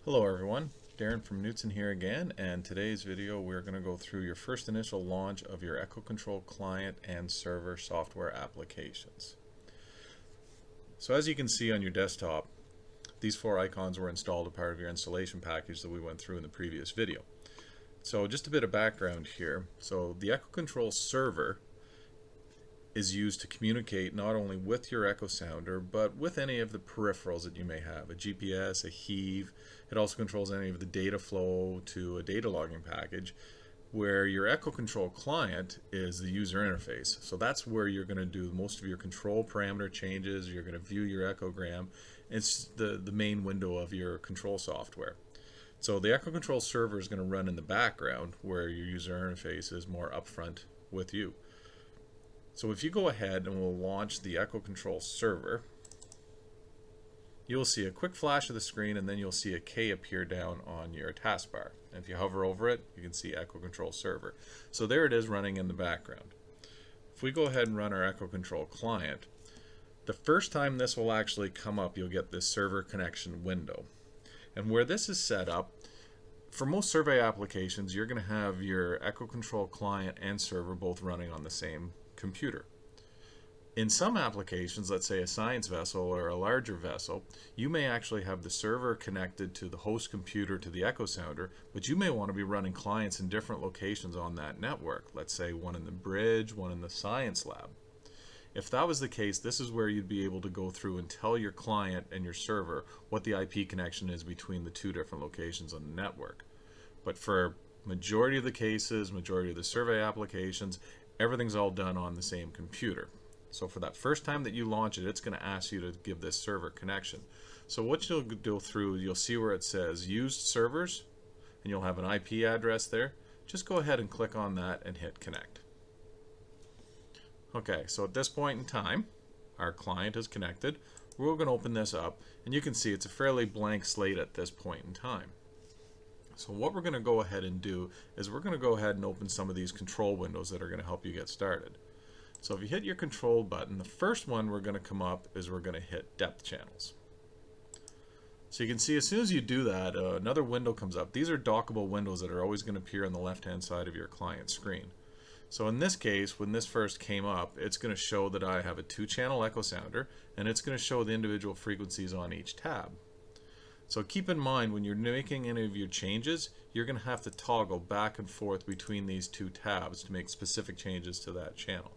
Hello everyone, Darren from Knutson here again, and today's video we're going to go through your first initial launch of your EchoControl client and server software applications. So as you can see on your desktop, these four icons were installed as part of your installation package that we went through in the previous video. So just a bit of background here. So the EchoControl server is used to communicate not only with your echosounder but with any of the peripherals that you may have, a GPS, a heave. It also controls any of the data flow to a data logging package, where your EchoControl client is the user interface. So that's where you're going to do most of your control parameter changes. You're going to view your echogram. It's the main window of your control software. So the EchoControl server is going to run in the background where your user interface is more upfront with you. So if you go ahead and we'll launch the EchoControl server, you'll see a quick flash of the screen, and then you'll see a K appear down on your taskbar. And if you hover over it, you can see EchoControl server. So there it is running in the background. If we go ahead and run our EchoControl client, the first time this will actually come up, you'll get this server connection window. And where this is set up, for most survey applications, you're going to have your EchoControl client and server both running on the same computer. In some applications, let's say a science vessel or a larger vessel, you may actually have the server connected to the host computer to the echosounder, but you may want to be running clients in different locations on that network. Let's say one in the bridge, one in the science lab. If that was the case, this is where you'd be able to go through and tell your client and your server what the IP connection is between the two different locations on the network. But for majority of the cases, majority of the survey applications, everything's all done on the same computer. So for that first time that you launch it, it's going to ask you to give this server connection. So what you'll go through, you'll see where it says used servers, and you'll have an IP address there. Just go ahead and click on that and hit connect. Okay, so at this point in time, our client is connected. We're going to open this up, and you can see it's a fairly blank slate at this point in time. So what we're going to go ahead and do is we're going to go ahead and open some of these control windows that are going to help you get started. So if you hit your control button, the first one we're going to come up is we're going to hit depth channels. So you can see as soon as you do that, another window comes up. These are dockable windows that are always going to appear on the left hand side of your client screen. So in this case, when this first came up, it's going to show that I have a 2-channel echosounder, and it's going to show the individual frequencies on each tab. So keep in mind, when you're making any of your changes, you're going to have to toggle back and forth between these two tabs to make specific changes to that channel.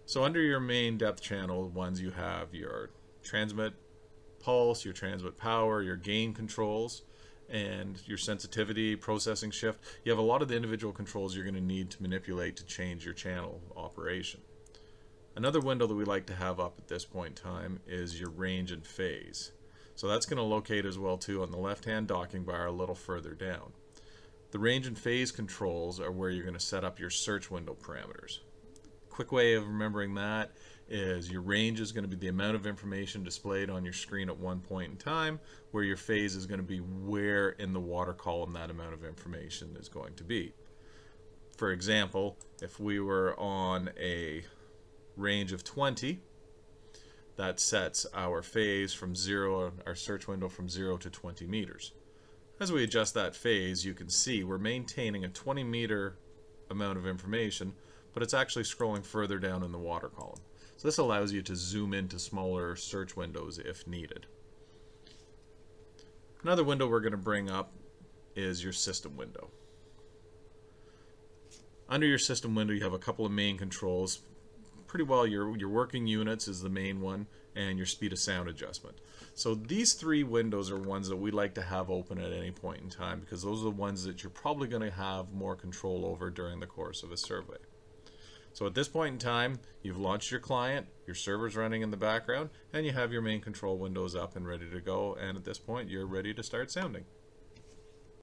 So under your main depth channel ones, you have your transmit pulse, your transmit power, your gain controls, and your sensitivity, processing shift. You have a lot of the individual controls you're going to need to manipulate to change your channel operation. Another window that we like to have up at this point in time is your range and phase. So that's going to locate as well too on the left hand docking bar a little further down. The range and phase controls are where you're going to set up your search window parameters. Quick way of remembering that is your range is going to be the amount of information displayed on your screen at one point in time, where your phase is going to be where in the water column that amount of information is going to be. For example, if we were on a range of 20, that sets our phase from 0, our search window from 0 to 20 meters. As we adjust that phase, you can see we're maintaining a 20 meter amount of information, but it's actually scrolling further down in the water column. So this allows you to zoom into smaller search windows if needed. Another window we're going to bring up is your system window. Under your system window, you have a couple of main controls. Pretty well your working units is the main one, and your speed of sound adjustment. So these three windows are ones that we like to have open at any point in time, because those are the ones that you're probably going to have more control over during the course of a survey. So at this point in time, you've launched your client, your server's running in the background, and you have your main control windows up and ready to go, and at this point you're ready to start sounding.